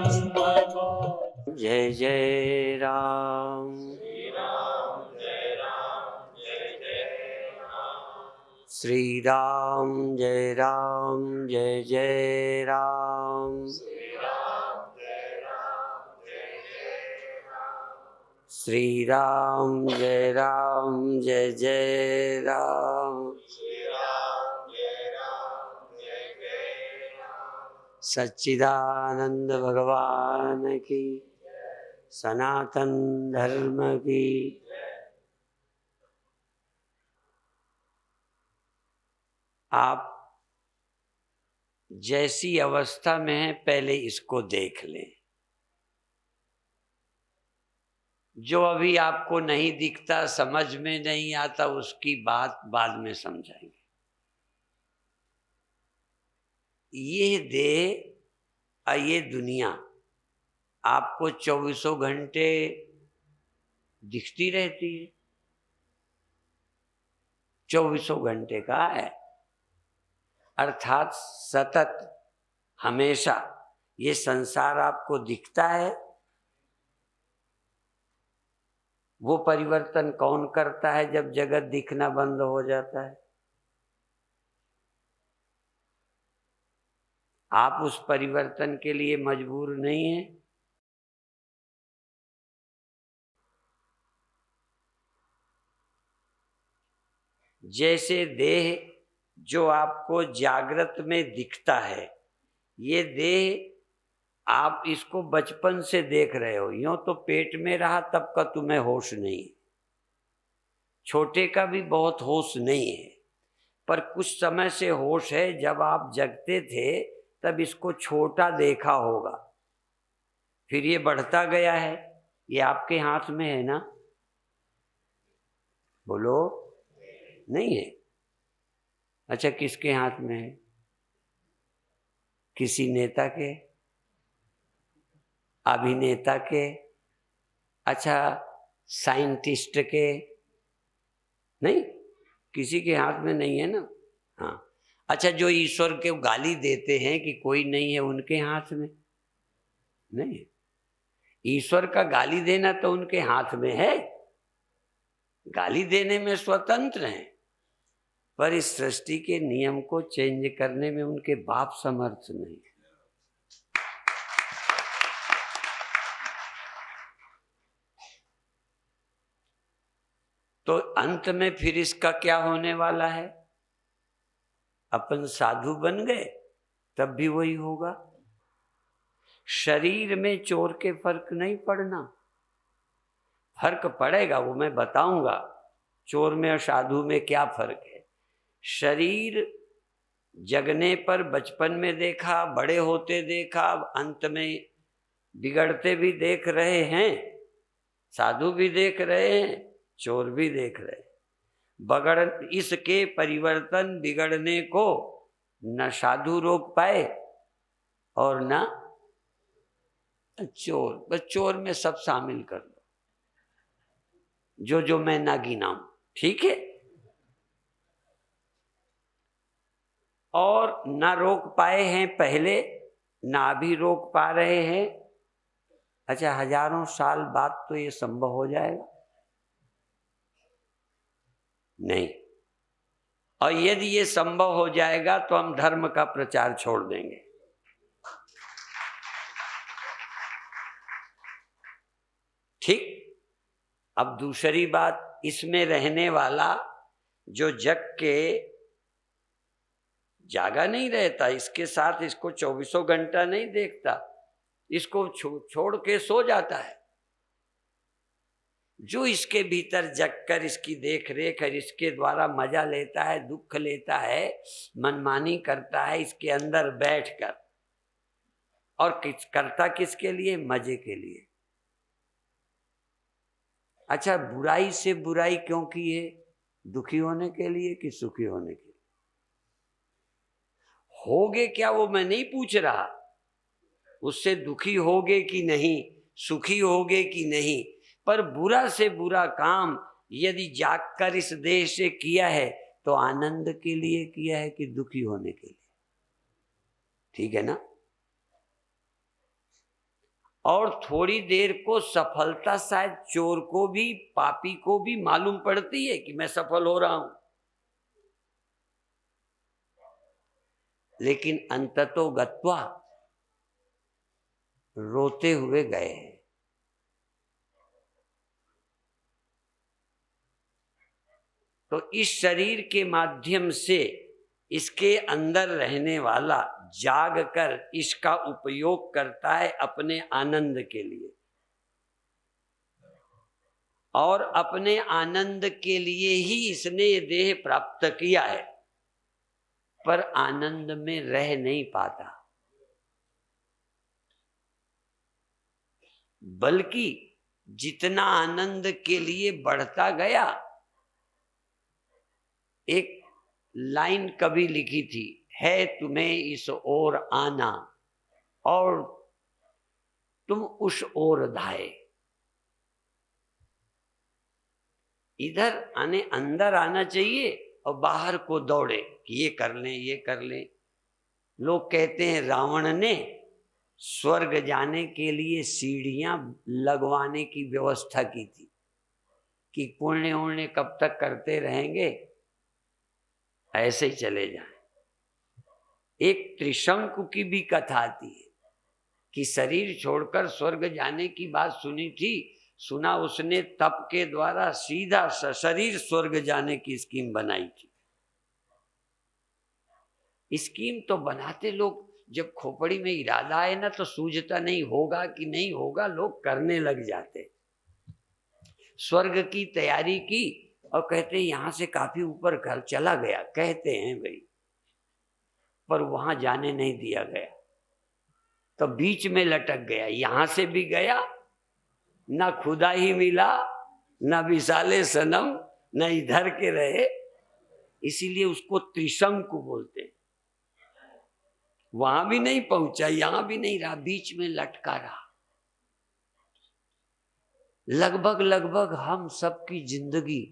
जय जय राम। श्री राम जय राम जय जय राम। श्री राम जय राम जय जय राम। सच्चिदानंद भगवान की, सनातन धर्म की। आप जैसी अवस्था में हैं पहले इसको देख लें। जो अभी आपको नहीं दिखता, समझ में नहीं आता, उसकी बात बाद में समझाएंगे। ये देह, ये दुनिया आपको 24 घंटे दिखती रहती है। 24 घंटे का है, अर्थात सतत, हमेशा ये संसार आपको दिखता है। वो परिवर्तन कौन करता है जब जगत दिखना बंद हो जाता है? आप उस परिवर्तन के लिए मजबूर नहीं हैं। जैसे देह जो आपको जागृत में दिखता है, ये देह आप इसको बचपन से देख रहे हो। यूं तो पेट में रहा तब का तुम्हें होश नहीं, छोटे का भी बहुत होश नहीं है, पर कुछ समय से होश है। जब आप जगते थे तब इसको छोटा देखा होगा, फिर ये बढ़ता गया है। ये आपके हाथ में है ना? बोलो, नहीं है? अच्छा, किसके हाथ में है? किसी नेता के, अभिनेता के, अच्छा साइंटिस्ट के? नहीं, किसी के हाथ में नहीं है ना। हाँ, अच्छा, जो ईश्वर के गाली देते हैं कि कोई नहीं है, उनके हाथ में नहीं है। ईश्वर का गाली देना तो उनके हाथ में है, गाली देने में स्वतंत्र हैं, पर इस सृष्टि के नियम को चेंज करने में उनके बाप समर्थ नहीं। तो अंत में फिर इसका क्या होने वाला है? अपन साधु बन गए तब भी वही होगा। शरीर में चोर के फर्क नहीं पड़ना। फर्क पड़ेगा, वो मैं बताऊंगा, चोर में और साधु में क्या फर्क है। शरीर जगने पर बचपन में देखा, बड़े होते देखा, अंत में बिगड़ते भी देख रहे हैं, साधु भी देख रहे हैं, चोर भी देख रहे हैं। इसके परिवर्तन बिगड़ने को न साधु रोक पाए और न चोर। बस चोर में सब शामिल कर दो, जो मैं ना गिनाऊं, ठीक है? और ना रोक पाए हैं पहले, ना भी रोक पा रहे हैं। अच्छा, हजारों साल बाद तो ये संभव हो जाएगा? नहीं। और यदि ये संभव हो जाएगा तो हम धर्म का प्रचार छोड़ देंगे। ठीक। अब दूसरी बात, इसमें रहने वाला जो जग के जागा नहीं रहता, इसके साथ इसको 24 घंटा नहीं देखता, इसको छोड़ के सो जाता है। जो इसके भीतर जगकर इसकी देख रेख और इसके द्वारा मजा लेता है, दुख लेता है, मनमानी करता है इसके अंदर बैठकर, और करता किसके लिए? मजे के लिए। अच्छा, बुराई से बुराई क्यों की है? दुखी होने के लिए कि सुखी होने के लिए? होगे क्या वो मैं नहीं पूछ रहा, उससे दुखी होगे कि नहीं, सुखी होगे कि नहीं, पर बुरा से बुरा काम यदि जागकर इस देह से किया है तो आनंद के लिए किया है कि दुखी होने के लिए? ठीक है ना? और थोड़ी देर को सफलता शायद चोर को भी, पापी को भी मालूम पड़ती है कि मैं सफल हो रहा हूं, लेकिन अंततो गत्वा रोते हुए गए हैं। तो इस शरीर के माध्यम से इसके अंदर रहने वाला जाग कर इसका उपयोग करता है अपने आनंद के लिए, और अपने आनंद के लिए ही इसने ये देह प्राप्त किया है, पर आनंद में रह नहीं पाता, बल्कि जितना आनंद के लिए बढ़ता गया। एक लाइन कभी लिखी थी, है तुम्हें इस ओर आना और तुम उस ओर धाए। इधर आने, अंदर आना चाहिए और बाहर को दौड़े कि ये कर लें, ये कर लें। लोग कहते हैं रावण ने स्वर्ग जाने के लिए सीढ़ियां लगवाने की व्यवस्था की थी कि पुण्य उण्य कब तक करते रहेंगे, ऐसे ही चले जाएं। एक त्रिशंकु की भी कथा आती है कि शरीर छोड़कर स्वर्ग जाने की बात सुनी थी, सुना उसने तप के द्वारा सीधा सशरीर स्वर्ग जाने की स्कीम बनाई थी। स्कीम तो बनाते लोग, जब खोपड़ी में इरादा है ना तो सूझता नहीं होगा कि नहीं होगा, लोग करने लग जाते। स्वर्ग की तैयारी की और कहते यहां से काफी ऊपर घर चला गया, कहते हैं भाई, पर वहां जाने नहीं दिया गया, तो बीच में लटक गया। यहां से भी गया, ना खुदा ही मिला, ना विशाले सनम, न इधर के रहे, इसीलिए उसको त्रिशंकु बोलते हैं। वहां भी नहीं पहुंचा, यहां भी नहीं रहा, बीच में लटका रहा। लगभग हम सबकी जिंदगी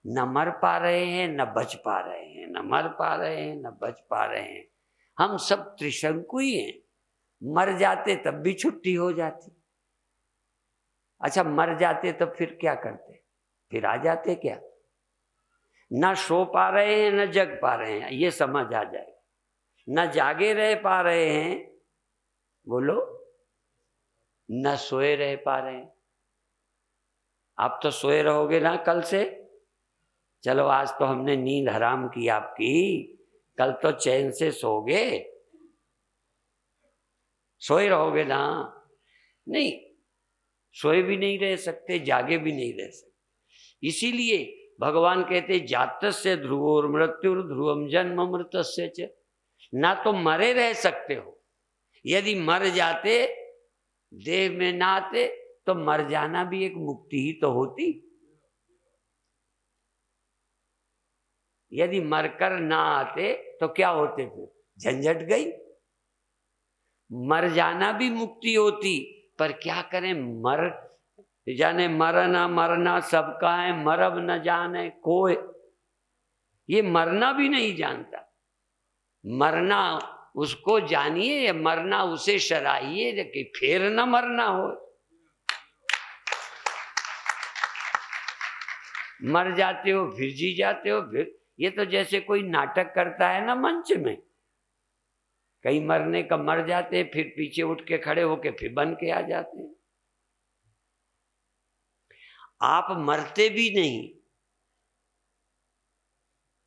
न मर पा रहे हैं, न बच पा रहे हैं, न मर पा रहे हैं, न बच पा रहे हैं। हम सब त्रिशंकु ही हैं। मर जाते तब भी छुट्टी हो जाती। अच्छा, मर जाते तब फिर क्या करते? फिर आ जाते क्या? न सो पा रहे हैं, न जग पा रहे हैं, ये समझ आ जाए। न जागे रह पा रहे हैं, बोलो, न सोए रह पा रहे हैं। आप तो सोए रहोगे ना कल से? चलो आज तो हमने नींद हराम की आपकी, कल तो चैन से सोगे, सोए रहोगे ना? नहीं, सोए भी नहीं रह सकते, जागे भी नहीं रह सकते। इसीलिए भगवान कहते जातस्य ध्रुवोर मृत्युर ध्रुवम जन्म मृतस्य च। ना तो मरे रह सकते हो, यदि मर जाते, देह में ना आते, तो मर जाना भी एक मुक्ति ही तो होती। यदि मरकर ना आते तो क्या होते? फिर झंझट गई। मर जाना भी मुक्ति होती, पर क्या करें, मर जाने मरना मरना सबका है, मरब न जाने कोई। ये मरना भी नहीं जानता। मरना उसको जानिए या मरना उसे सराहिए कि फिर न मरना हो। मर जाते हो फिर जी जाते हो। फिर ये तो जैसे कोई नाटक करता है ना मंच में, कई मरने का मर जाते हैं, फिर पीछे उठ के खड़े होके फिर बन के आ जाते हैं। आप मरते भी नहीं,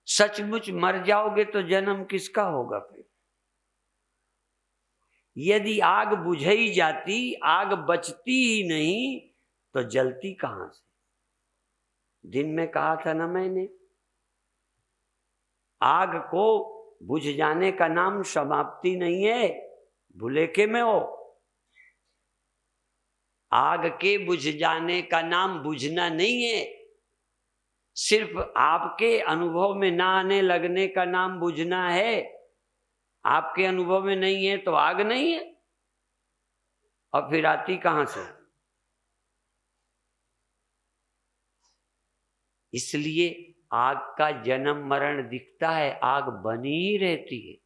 सचमुच मर जाओगे तो जन्म किसका होगा? फिर यदि आग बुझाई जाती, आग बचती ही नहीं, तो जलती कहां से? दिन में कहा था ना मैंने, आग को बुझ जाने का नाम समाप्ति नहीं है, भुलेखे में हो। आग के बुझ जाने का नाम बुझना नहीं है, सिर्फ आपके अनुभव में ना आने लगने का नाम बुझना है। आपके अनुभव में नहीं है तो आग नहीं है, और फिर आती कहां से? इसलिए आग का जन्म मरण दिखता है, आग बनी ही रहती है।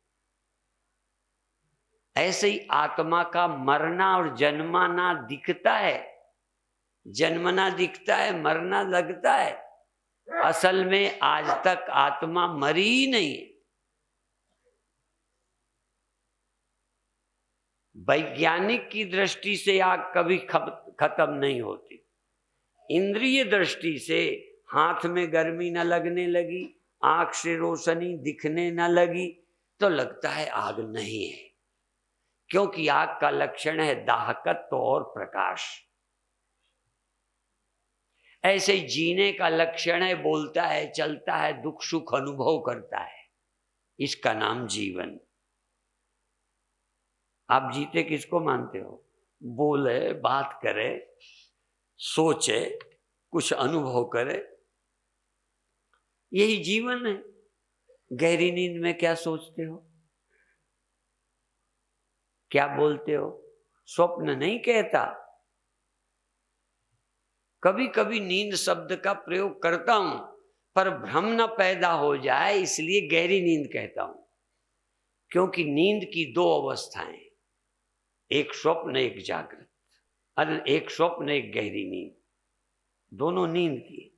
ऐसे ही आत्मा का मरना और जन्माना दिखता है, जन्मना दिखता है, मरना लगता है। असल में आज तक आत्मा मरी ही नहीं। वैज्ञानिक की दृष्टि से आग कभी खत्म नहीं होती। इंद्रिय दृष्टि से हाथ में गर्मी न लगने लगी, आंख से रोशनी दिखने न लगी, तो लगता है आग नहीं है, क्योंकि आग का लक्षण है दाहकत्व और प्रकाश। ऐसे जीने का लक्षण है बोलता है, चलता है, दुख सुख अनुभव करता है, इसका नाम जीवन। आप जीते किसको मानते हो? बोले, बात करे, सोचे, कुछ अनुभव करे, यही जीवन है। गहरी नींद में क्या सोचते हो, क्या बोलते हो? स्वप्न नहीं कहता। कभी कभी नींद शब्द का प्रयोग करता हूं, पर भ्रम न पैदा हो जाए इसलिए गहरी नींद कहता हूं। क्योंकि नींद की दो अवस्थाएं, एक स्वप्न एक जागृत, एक स्वप्न एक गहरी नींद, दोनों नींद की।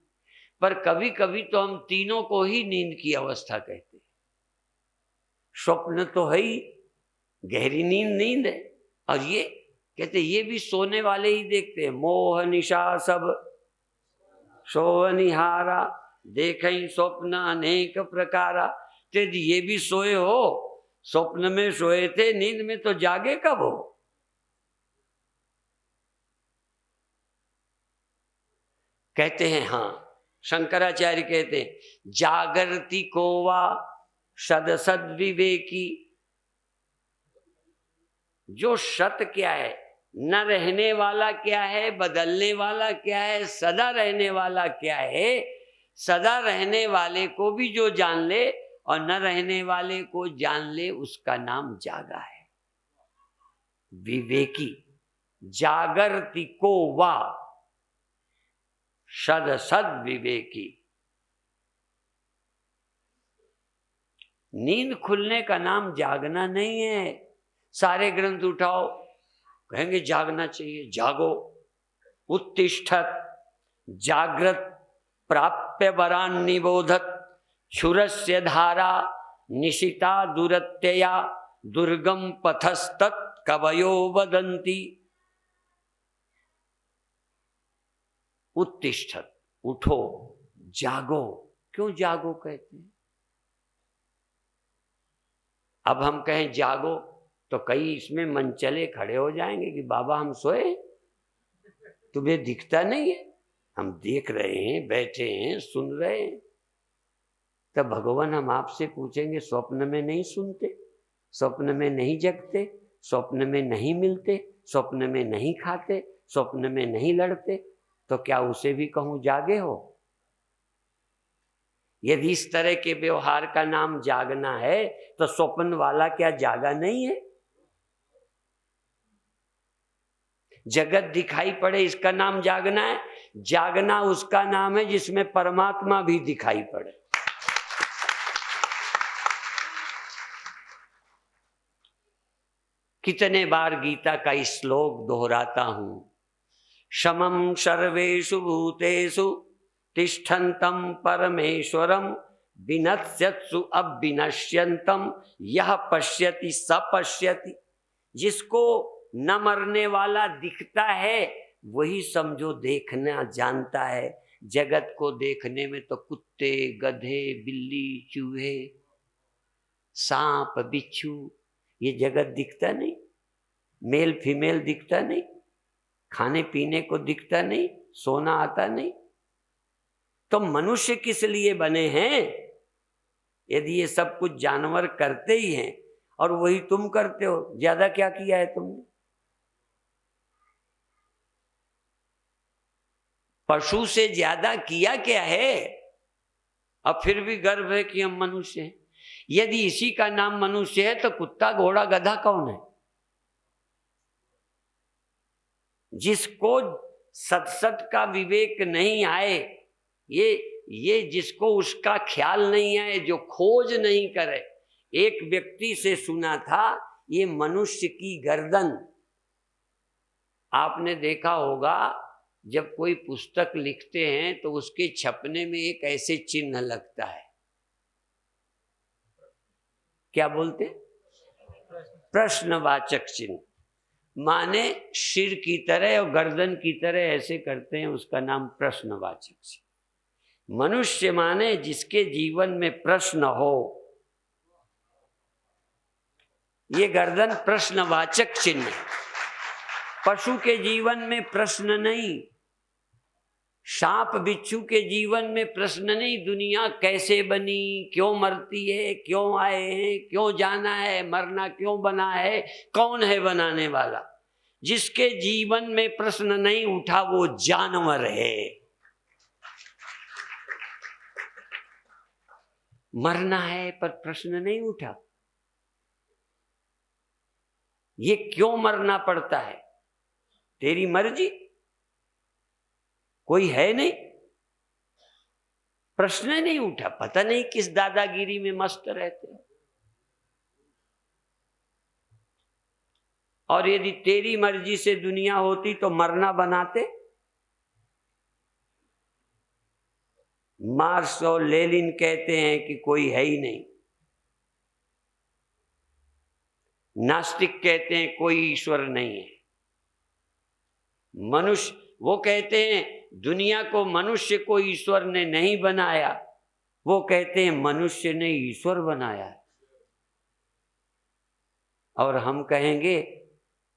पर कभी कभी तो हम तीनों को ही नींद की अवस्था कहते हैं। स्वप्न तो है ही, गहरी नींद है, और ये कहते ये भी सोने वाले ही देखते हैं। मोह निशा सब सोवनिहारा, देखें स्वप्न अनेक प्रकारा। तो ये भी सोए हो, स्वप्न में सोए थे, नींद में तो जागे कब हो? कहते हैं, हाँ, शंकराचार्य कहते हैं, जागृति को वा सद विवेकी। जो सत क्या है, न रहने वाला क्या है, बदलने वाला क्या है, सदा रहने वाला क्या है, सदा रहने वाले को भी जो जान ले और न रहने वाले को जान ले, उसका नाम जागा है, विवेकी। जागृति को वा सद विवेकी। नींद खुलने का नाम जागना नहीं है। सारे ग्रंथ उठाओ, कहेंगे जागना चाहिए, जागो। उत्तिष्ठत जागृत प्राप्य वरान निबोधत, क्षुरस्य धारा निशिता दुरत्यया, दुर्गम पथस्तत् कवयो वदन्ति। उत्तिष्ठत, उठो, जागो। क्यों जागो कहते हैं? अब हम कहें जागो तो कई इसमें मनचले खड़े हो जाएंगे कि बाबा हम सोए, तुम्हें दिखता नहीं है? हम देख रहे हैं, बैठे हैं, सुन रहे हैं। तब भगवान हम आपसे पूछेंगे, स्वप्न में नहीं सुनते, स्वप्न में नहीं जगते, स्वप्न में नहीं मिलते, स्वप्न में नहीं खाते, स्वप्न में नहीं लड़ते, तो क्या उसे भी कहूं जागे हो? यदि इस तरह के व्यवहार का नाम जागना है, तो स्वप्न वाला क्या जागा नहीं है? जगत दिखाई पड़े, इसका नाम जागना है? जागना उसका नाम है जिसमें परमात्मा भी दिखाई पड़े। कितने बार गीता का श्लोक दोहराता हूं, समम सर्वेषु भूतेषु तिष्ठन्तं परमेश्वरं, विनश्यत्सु अविनश्यन्तं, यह पश्यति स पश्यति। जिसको न मरने वाला दिखता है वही समझो देखना जानता है। जगत को देखने में तो कुत्ते, गधे, बिल्ली, चूहे, सांप, बिच्छू, ये जगत दिखता नहीं। मेल फीमेल दिखता नहीं, खाने पीने को दिखता नहीं, सोना आता नहीं। तो मनुष्य किस लिए बने हैं? यदि ये सब कुछ जानवर करते ही हैं और वही तुम करते हो, ज्यादा क्या किया है तुमने? पशु से ज्यादा किया क्या है? अब फिर भी गर्व है कि हम मनुष्य हैं। यदि इसी का नाम मनुष्य है तो कुत्ता, घोड़ा, गधा कौन है? जिसको सत का विवेक नहीं आए, ये जिसको उसका ख्याल नहीं आए, जो खोज नहीं करे। एक व्यक्ति से सुना था, ये मनुष्य की गर्दन, आपने देखा होगा जब कोई पुस्तक लिखते हैं तो उसके छपने में एक ऐसे चिन्ह लगता है, क्या बोलते? प्रश्नवाचक चिन्ह। माने सिर की तरह और गर्दन की तरह ऐसे करते हैं, उसका नाम प्रश्नवाचक चिन्ह। मनुष्य माने जिसके जीवन में प्रश्न हो, ये गर्दन प्रश्नवाचक चिन्ह है। पशु के जीवन में प्रश्न नहीं, सांप बिच्छू के जीवन में प्रश्न नहीं, दुनिया कैसे बनी, क्यों मरती है, क्यों आए हैं, क्यों जाना है, मरना क्यों बना है, कौन है बनाने वाला। जिसके जीवन में प्रश्न नहीं उठा वो जानवर है। मरना है पर प्रश्न नहीं उठा, ये क्यों मरना पड़ता है, तेरी मर्जी, कोई है नहीं, प्रश्न नहीं उठा। पता नहीं किस दादागिरी में मस्त रहते हैं। और यदि तेरी मर्जी से दुनिया होती तो मरना बनाते? मार्क्स और लेनिन कहते हैं कि कोई है ही नहीं। नास्तिक कहते हैं कोई ईश्वर नहीं है। मनुष्य, वो कहते हैं दुनिया को, मनुष्य को ईश्वर ने नहीं बनाया, वो कहते हैं मनुष्य ने ईश्वर बनाया है। और हम कहेंगे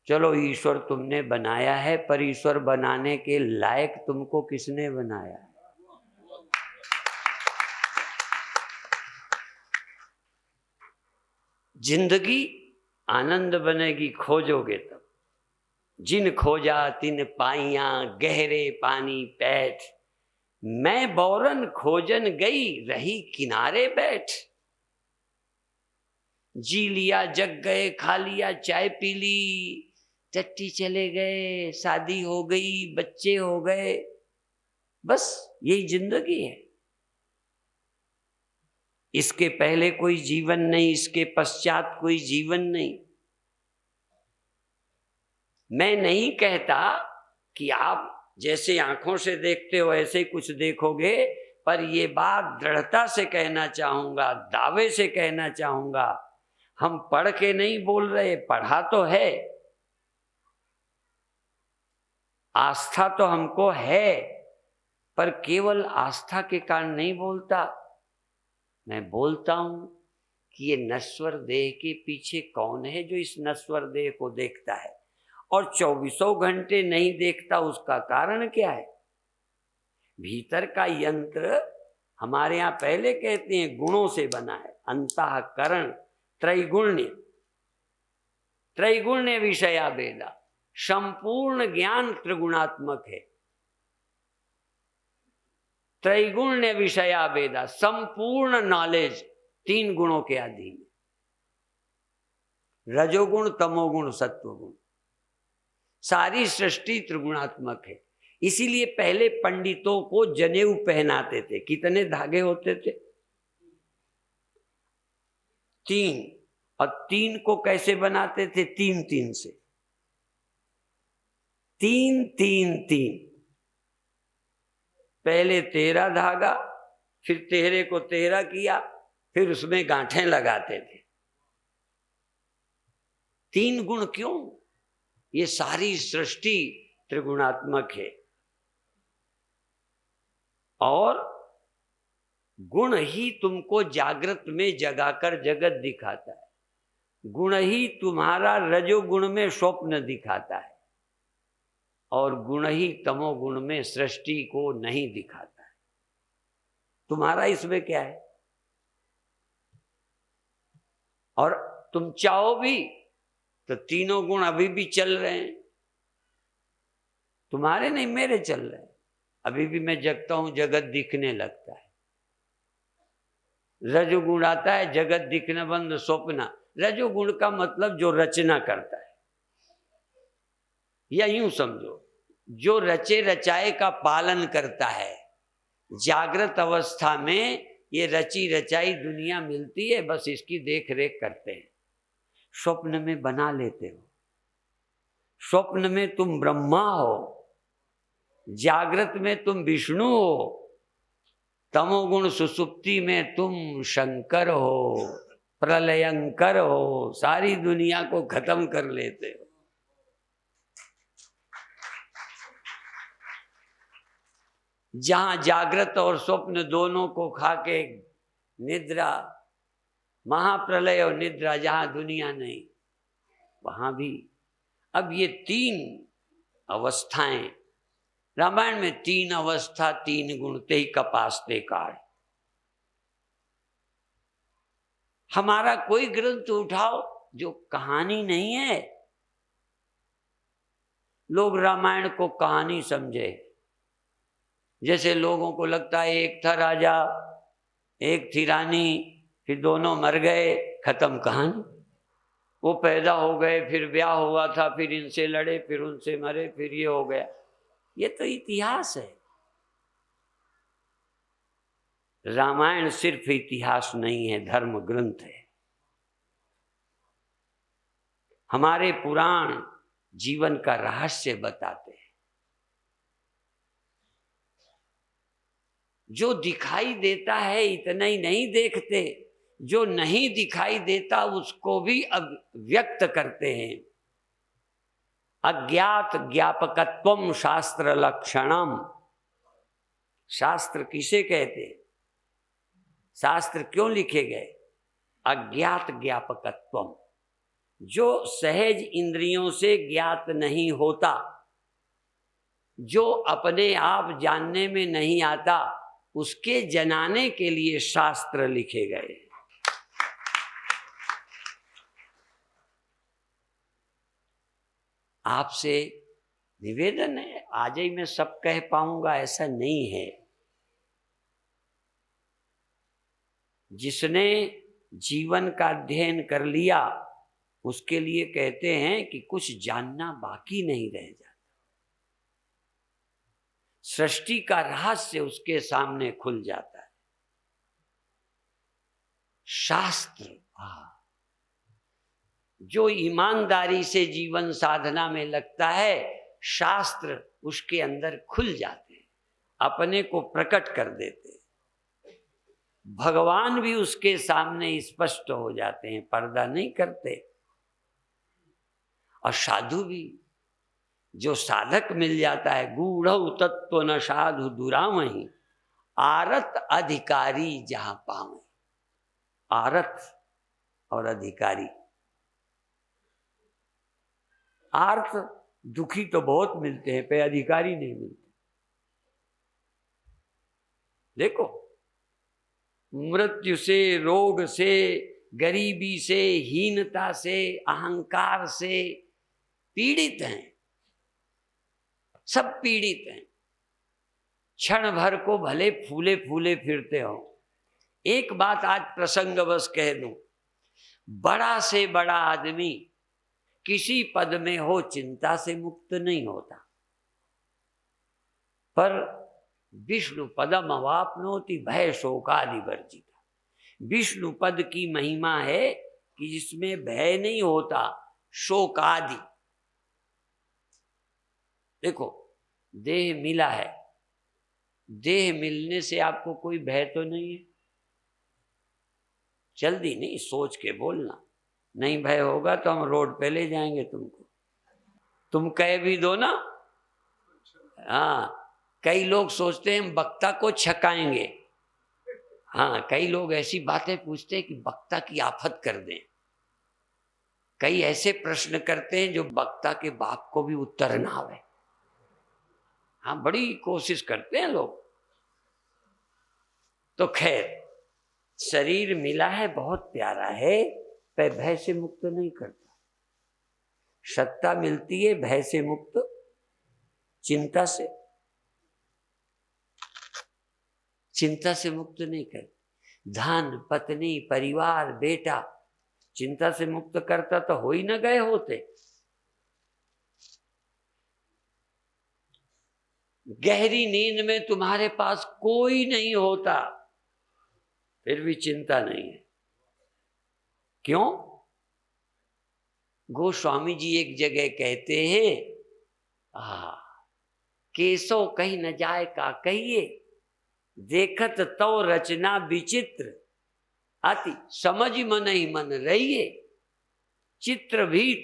चलो ईश्वर तुमने बनाया है, पर ईश्वर बनाने के लायक तुमको किसने बनाया है? जिंदगी आनंद बनेगी खोजोगे तब। जिन खोजा तिन पाइया गहरे पानी पैठ, मैं बौरन खोजन गई रही किनारे बैठ। जी लिया जग गए, खा लिया चाय पी ली, टट्टी चले गए, शादी हो गई, बच्चे हो गए, बस यही जिंदगी है। इसके पहले कोई जीवन नहीं, इसके पश्चात कोई जीवन नहीं। मैं नहीं कहता कि आप जैसे आंखों से देखते हो ऐसे ही कुछ देखोगे, पर ये बात दृढ़ता से कहना चाहूंगा, दावे से कहना चाहूंगा, हम पढ़ के नहीं बोल रहे, पढ़ा तो है, आस्था तो हमको है, पर केवल आस्था के कारण नहीं बोलता। मैं बोलता हूं कि ये नश्वर देह के पीछे कौन है जो इस नश्वर देह को देखता है और 24 घंटे नहीं देखता, उसका कारण क्या है? भीतर का यंत्र हमारे यहाँ पहले कहते हैं गुणों से बना है। अंतःकरण त्रैगुण्य, त्रैगुण्य विषया वेदा, संपूर्ण ज्ञान त्रिगुणात्मक है। त्रैगुण्य विषया वेदा, संपूर्ण नॉलेज 3 गुणों के अधीन, रजोगुण तमोगुण सत्वगुण, सारी सृष्टि त्रिगुणात्मक है। इसीलिए पहले पंडितों को जनेऊ पहनाते थे। कितने धागे होते थे? 3। और 3 को कैसे बनाते थे? 3-3 से, 3-3-3। पहले 13 धागा, फिर 13 को 13 किया, फिर उसमें गांठें लगाते थे। 3 गुण क्यों? ये सारी सृष्टि त्रिगुणात्मक है और गुण ही तुमको जागृत में जगाकर जगत दिखाता है। गुण ही तुम्हारा रजोगुण में स्वप्न दिखाता है और गुण ही तमोगुण में सृष्टि को नहीं दिखाता है। तुम्हारा इसमें क्या है? और तुम चाहो भी तो तीनों गुण अभी भी चल रहे हैं, तुम्हारे नहीं मेरे चल रहे हैं। अभी भी मैं जगता हूं, जगत दिखने लगता है। रजोगुण आता है, जगत दिखना बंद, स्वप्न। रजोगुण का मतलब जो रचना करता है, या यूं समझो जो रचे रचाए का पालन करता है। जागृत अवस्था में ये रची रचाई दुनिया मिलती है, बस इसकी देख रेख करते हैं। स्वप्न में बना लेते हो। स्वप्न में तुम ब्रह्मा हो, जागृत में तुम विष्णु हो, तमोगुण सुसुप्ति में तुम शंकर हो, प्रलयंकर हो, सारी दुनिया को खत्म कर लेते हो। जहां जागृत और स्वप्न दोनों को खा के निद्रा, महाप्रलय और निद्रा, जहां दुनिया नहीं वहां भी। अब ये 3 अवस्थाएं, रामायण में 3 अवस्था 3 गुण ते कपास्ते काढ़। हमारा कोई ग्रंथ उठाओ जो कहानी नहीं है। लोग रामायण को कहानी समझे, जैसे लोगों को लगता है एक था राजा, एक थी रानी, फिर दोनों मर गए, खत्म कहानी। वो पैदा हो गए, फिर ब्याह हुआ था, फिर इनसे लड़े, फिर उनसे मरे, फिर ये हो गया। ये तो इतिहास है। रामायण सिर्फ इतिहास नहीं है, धर्म ग्रंथ है। हमारे पुराण जीवन का रहस्य बताते हैं। जो दिखाई देता है इतना ही नहीं देखते, जो नहीं दिखाई देता उसको भी व्यक्त करते हैं। अज्ञात ज्ञापकत्वम शास्त्र लक्षणम। शास्त्र किसे कहते? शास्त्र क्यों लिखे गए? अज्ञात ज्ञापकत्वम, जो सहज इंद्रियों से ज्ञात नहीं होता, जो अपने आप जानने में नहीं आता, उसके जनाने के लिए शास्त्र लिखे गए। आपसे निवेदन है, आज ही मैं सब कह पाऊंगा ऐसा नहीं है। जिसने जीवन का अध्ययन कर लिया उसके लिए कहते हैं कि कुछ जानना बाकी नहीं रह जाता। सृष्टि का रहस्य उसके सामने खुल जाता है। शास्त्र, जो ईमानदारी से जीवन साधना में लगता है, शास्त्र उसके अंदर खुल जाते हैं, अपने को प्रकट कर देते हैं। भगवान भी उसके सामने स्पष्ट हो जाते हैं, पर्दा नहीं करते। और साधु भी, जो साधक मिल जाता है, गूढ़ तत्व न साधु दुरामहि, आरत अधिकारी जहां पावे। आरत और अधिकारी, आर्थ दुखी तो बहुत मिलते हैं, पे अधिकारी नहीं मिलते। देखो, मृत्यु से, रोग से, गरीबी से, हीनता से, अहंकार से पीड़ित हैं, सब पीड़ित हैं। क्षण भर को भले फूले फूले फिरते हो। एक बात आज प्रसंगवश कह दूं, बड़ा से बड़ा आदमी किसी पद में हो, चिंता से मुक्त नहीं होता। पर विष्णु पदम अवाप्नोति भय शोकादि वर्जिता। विष्णु पद की महिमा है कि जिसमें भय नहीं होता, शोकादि। देखो, देह मिला है, देह मिलने से आपको कोई भय तो नहीं है? जल्दी नहीं, सोच के बोलना। नहीं भय होगा तो हम रोड पे ले जाएंगे तुमको। तुम कह भी दो ना। हाँ, कई लोग सोचते हैं हम वक्ता को छकाएंगे। हाँ, कई लोग ऐसी बातें पूछते हैं कि वक्ता की आफत कर दें। कई ऐसे प्रश्न करते हैं जो वक्ता के बाप को भी उत्तर ना आवे। हाँ, बड़ी कोशिश करते हैं लोग। तो खैर, शरीर मिला है, बहुत प्यारा है, पर भय से मुक्त नहीं करता। सत्ता मिलती है भय से मुक्त, चिंता से मुक्त नहीं करती। धन, पत्नी, परिवार, बेटा, चिंता से मुक्त करता तो हो ही न गए होते। गहरी नींद में तुम्हारे पास कोई नहीं होता, फिर भी चिंता नहीं है। क्यों? गोस्वामी जी एक जगह कहते हैं, केसो कहीं न जाए का कहिए, देखत तो रचना विचित्र, अति समझ मन ही मन रहिए, चित्र भीत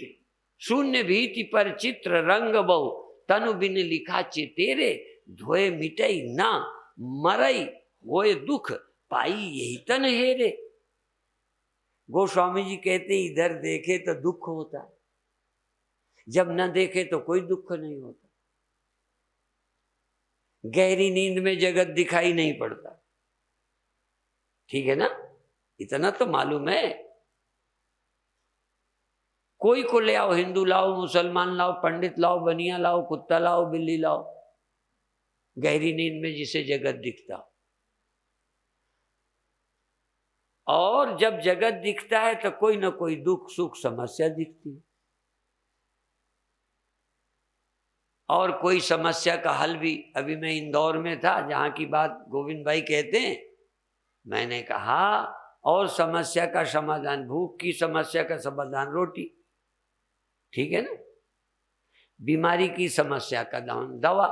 शून्य भीति पर चित्र रंग बहु, तनु बिन लिखा चितेरे, धोए मिटई ना मरई, होए दुख पाई यही तन हेरे। गोस्वामी जी कहते इधर देखे तो दुख होता है, जब न देखे तो कोई दुख नहीं होता। गहरी नींद में जगत दिखाई नहीं पड़ता, ठीक है ना, इतना तो मालूम है। कोई को ले आओ, हिंदू लाओ, मुसलमान लाओ, पंडित लाओ, बनिया लाओ, कुत्ता लाओ, बिल्ली लाओ, गहरी नींद में जिसे जगत दिखता। और जब जगत दिखता है तो कोई ना कोई दुख सुख समस्या दिखती है, और कोई समस्या का हल भी। अभी मैं इंदौर में था, जहां की बात गोविंद भाई कहते हैं, मैंने कहा और समस्या का समाधान, भूख की समस्या का समाधान रोटी, ठीक है ना, बीमारी की समस्या का दवा।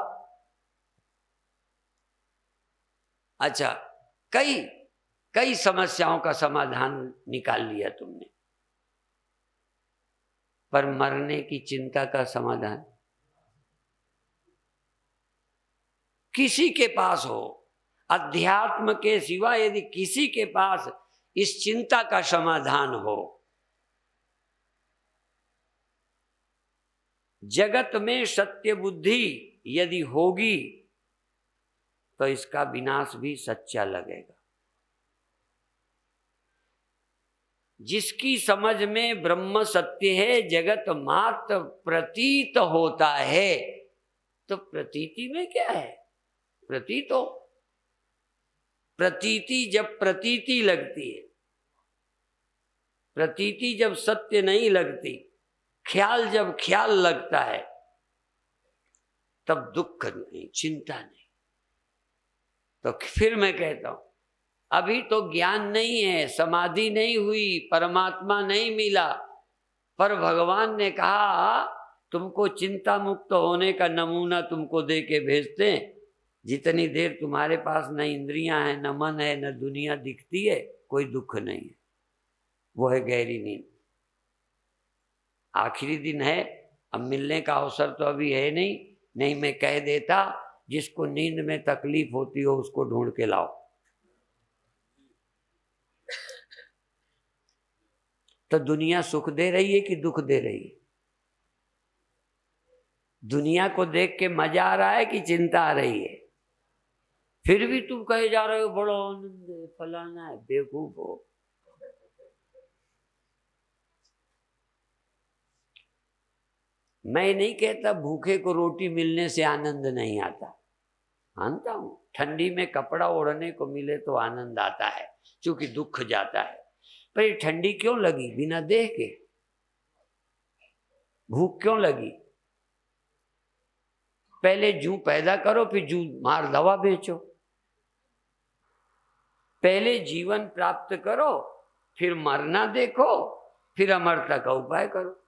अच्छा, कई समस्याओं का समाधान निकाल लिया तुमने, पर मरने की चिंता का समाधान किसी के पास हो, अध्यात्म के सिवा यदि किसी के पास इस चिंता का समाधान हो, जगत में सत्य बुद्धि यदि होगी तो इसका विनाश भी सच्चा लगेगा। जिसकी समझ में ब्रह्म सत्य है, जगत मात्र प्रतीत होता है, तो प्रतीति में क्या है, प्रतीत हो। प्रतीति जब प्रतीति लगती है, प्रतीति जब सत्य नहीं लगती, ख्याल जब ख्याल लगता है, तब दुख नहीं, चिंता नहीं। तो फिर मैं कहता हूं, अभी तो ज्ञान नहीं है, समाधि नहीं हुई, परमात्मा नहीं मिला, पर भगवान ने कहा तुमको चिंता मुक्त होने का नमूना तुमको दे के भेजते हैं। जितनी देर तुम्हारे पास न इंद्रियां हैं, न मन है, न दुनिया दिखती है, कोई दुख नहीं है, वो है गहरी नींद। आखिरी दिन है, अब मिलने का अवसर तो अभी है नहीं मैं कह देता, जिसको नींद में तकलीफ होती हो उसको ढूंढ के लाओ। तो दुनिया सुख दे रही है कि दुख दे रही है? दुनिया को देख के मजा आ रहा है कि चिंता आ रही है? फिर भी तुम कहे जा रहे हो बड़ा आनंद है, फलाना है, बेवकूफ हो। मैं नहीं कहता भूखे को रोटी मिलने से आनंद नहीं आता, मानता हूं, ठंडी में कपड़ा ओढ़ने को मिले तो आनंद आता है, क्योंकि दुख जाता है। पर ये ठंडी क्यों लगी बिना देह के? भूख क्यों लगी? पहले जूं पैदा करो, फिर जूं मार दवा बेचो। पहले जीवन प्राप्त करो, फिर मरना देखो, फिर अमरता का उपाय करो।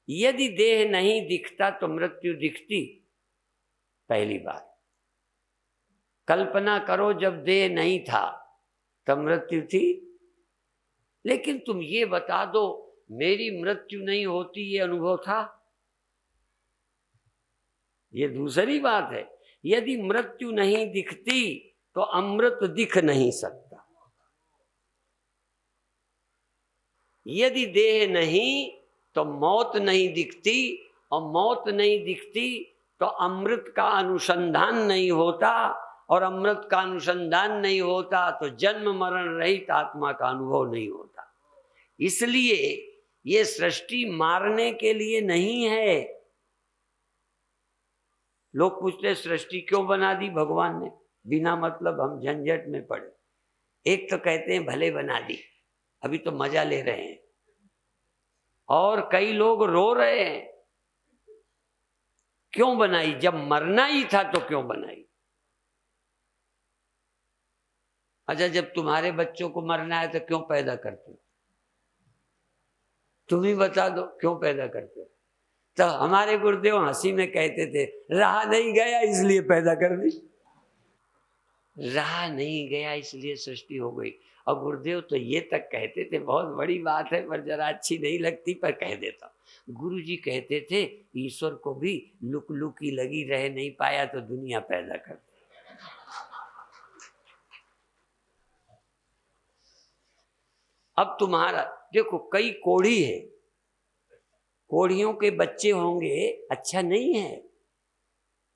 यदि देह नहीं दिखता तो मृत्यु दिखती, पहली बात। कल्पना करो जब देह नहीं था तब मृत्यु थी। लेकिन तुम ये बता दो, मेरी मृत्यु नहीं होती ये अनुभव था? ये दूसरी बात है। यदि मृत्यु नहीं दिखती तो अमृत दिख नहीं सकता। यदि देह नहीं तो मौत नहीं दिखती, और मौत नहीं दिखती तो अमृत का अनुसंधान नहीं होता, और अमृत का अनुसंधान नहीं होता तो जन्म मरण रहित आत्मा का अनुभव नहीं होता। इसलिए ये सृष्टि मारने के लिए नहीं है। लोग पूछते सृष्टि क्यों बना दी भगवान ने, बिना मतलब हम झंझट में पड़े। एक तो कहते हैं भले बना दी, अभी तो मजा ले रहे हैं, और कई लोग रो रहे हैं क्यों बनाई, जब मरना ही था तो क्यों बनाई? अच्छा, जब तुम्हारे बच्चों को मरना है तो क्यों पैदा करते हो? तुम ही बता दो क्यों पैदा करते हो। तो हमारे गुरुदेव हंसी में कहते थे, रहा नहीं गया इसलिए पैदा कर दी, रहा नहीं गया इसलिए सृष्टि हो गई। और गुरुदेव तो ये तक कहते थे, बहुत बड़ी बात है पर जरा अच्छी नहीं लगती पर कह देता। गुरु जी कहते थे ईश्वर को भी लुक लुकी लगी रह नहीं पाया तो दुनिया पैदा कर। अब तुम्हारा देखो, कई कोढ़ी है, कोढ़ियों के बच्चे होंगे, अच्छा नहीं है।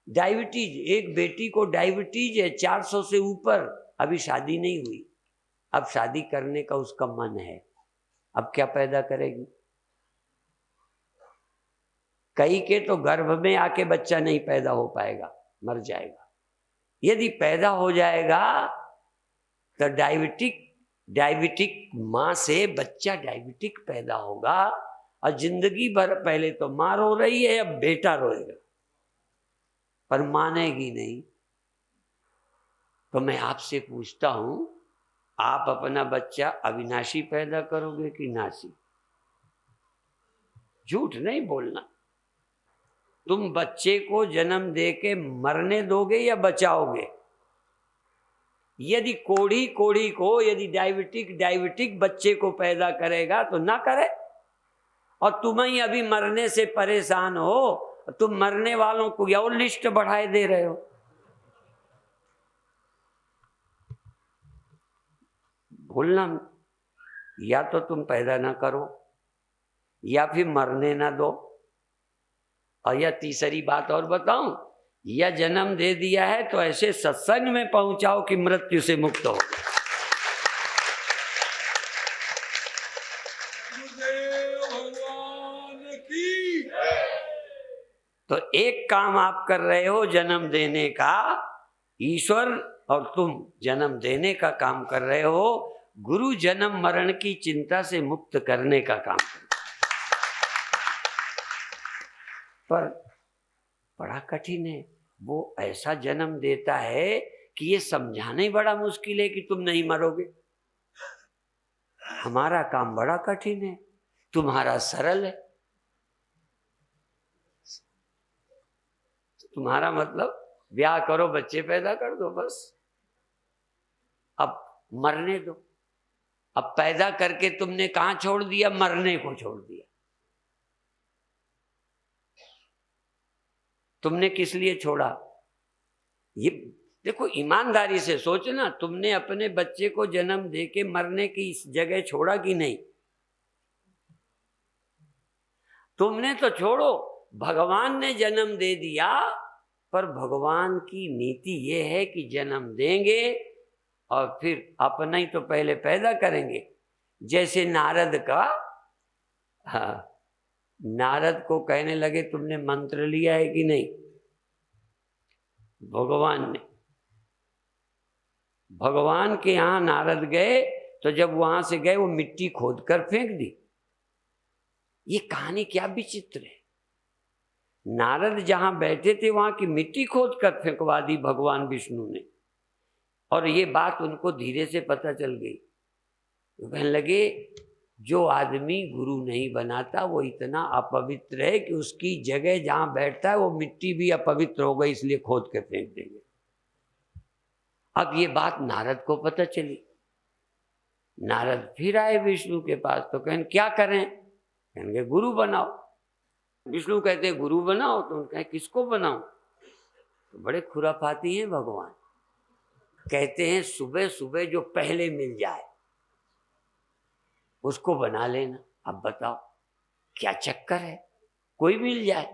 डायबिटीज, एक बेटी को डायबिटीज है 400 से ऊपर, अभी शादी नहीं हुई, अब शादी करने का उसका मन है, अब क्या पैदा करेगी। कई के तो गर्भ में आके बच्चा नहीं पैदा हो पाएगा, मर जाएगा। यदि पैदा हो जाएगा तो डायबिटिक माँ से बच्चा डायबिटिक पैदा होगा, और जिंदगी भर पहले तो माँ रो रही है, अब बेटा रोएगा, पर मानेगी नहीं। तो मैं आपसे पूछता हूं, आप अपना बच्चा अविनाशी पैदा करोगे कि नाशी? झूठ नहीं बोलना। तुम बच्चे को जन्म देके मरने दोगे या बचाओगे? यदि कोढ़ी को, यदि डायबिटिक बच्चे को पैदा करेगा तो ना करे। और तुम ही अभी मरने से परेशान हो, तुम मरने वालों को और लिस्ट बढ़ाए दे रहे हो। बोलना, या तो तुम पैदा ना करो या फिर मरने ना दो, और या तीसरी बात और बताऊं, या जन्म दे दिया है तो ऐसे सत्संग में पहुंचाओ कि मृत्यु से मुक्त हो। तो एक काम आप कर रहे हो जन्म देने का, ईश्वर और तुम जन्म देने का काम कर रहे हो, गुरु जन्म मरण की चिंता से मुक्त करने का काम कर। पर बड़ा कठिन है, वो ऐसा जन्म देता है कि ये समझाना ही बड़ा मुश्किल है कि तुम नहीं मरोगे। हमारा काम बड़ा कठिन है, तुम्हारा सरल है। तुम्हारा मतलब ब्याह करो, बच्चे पैदा कर दो, बस। अब मरने दो। अब पैदा करके तुमने कहां छोड़ दिया? मरने को छोड़ दिया। तुमने किस लिए छोड़ा? ये देखो, ईमानदारी से सोचना, तुमने अपने बच्चे को जन्म देके मरने की इस जगह छोड़ा कि नहीं? तुमने तो छोड़ो, भगवान ने जन्म दे दिया, पर भगवान की नीति ये है कि जन्म देंगे और फिर अपना ही तो पहले पैदा करेंगे। जैसे नारद का, हाँ, नारद को कहने लगे तुमने मंत्र लिया है कि नहीं? भगवान के यहां नारद गए, तो जब वहां से गए वो मिट्टी खोद कर फेंक दी। ये कहानी क्या विचित्र है। नारद जहां बैठे थे वहां की मिट्टी खोद कर फेंकवा दी भगवान विष्णु ने, और ये बात उनको धीरे से पता चल गई। तो कहने लगे, जो आदमी गुरु नहीं बनाता वो इतना अपवित्र है कि उसकी जगह जहां बैठता है वो मिट्टी भी अपवित्र हो गई, इसलिए खोद के फेंक देंगे। अब ये बात नारद को पता चली। नारद फिर आए विष्णु के पास, तो कहने क्या करें? कहेंगे गुरु बनाओ। विष्णु कहते हैं गुरु बनाओ, तो उनका किसको बनाओ? तो बड़े खुराफाती हैं भगवान। कहते हैं सुबह सुबह जो पहले मिल जाए उसको बना लेना। अब बताओ क्या चक्कर है, कोई मिल जाए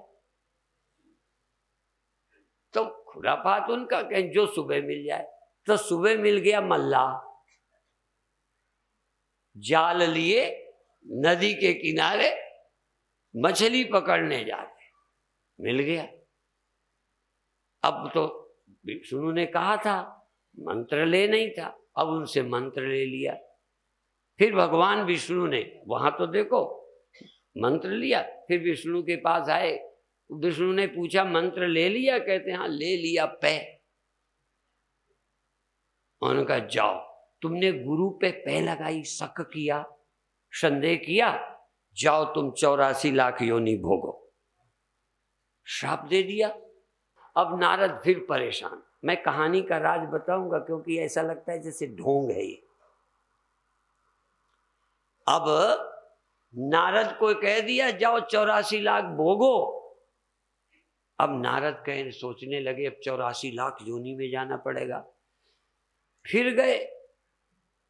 तो खुराफात उनका, कहें जो सुबह मिल जाए। तो सुबह मिल गया मल्लाह, जाल लिए नदी के किनारे मछली पकड़ने जाते, मिल गया। अब तो विष्णु ने कहा था मंत्र ले, नहीं था, अब उनसे मंत्र ले लिया। फिर भगवान विष्णु ने, वहां तो देखो मंत्र लिया, फिर विष्णु के पास आए। विष्णु ने पूछा मंत्र ले लिया? कहते हैं हाँ ले लिया। उन्होंने कहा जाओ, तुमने गुरु पे पै लगाई, शक किया, संदेह किया, जाओ तुम 84 लाख योनि भोगो। श्राप दे दिया। अब नारद फिर परेशान। मैं कहानी का राज बताऊंगा क्योंकि ऐसा लगता है जैसे ढोंग है ये। अब नारद को कह दिया जाओ 84 लाख भोगो। अब नारद कहे सोचने लगे अब 84 लाख योनि में जाना पड़ेगा। फिर गए,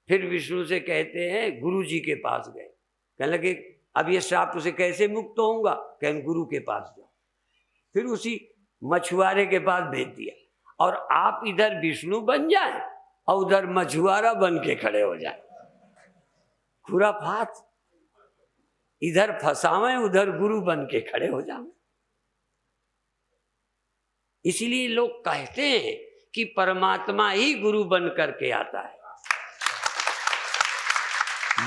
फिर विष्णु से कहते हैं गुरु जी के पास गए। कहने लगे अब ये श्राप से कैसे मुक्त होऊंगा? कहने गुरु के पास जाओ। फिर उसी मछुआरे के पास भेज दिया और आप इधर विष्णु बन जाए और उधर मछुआरा बन के खड़े हो जाए। खुराफात, इधर फंसावे उधर गुरु बन के खड़े हो जाए। इसीलिए लोग कहते हैं कि परमात्मा ही गुरु बन करके आता है।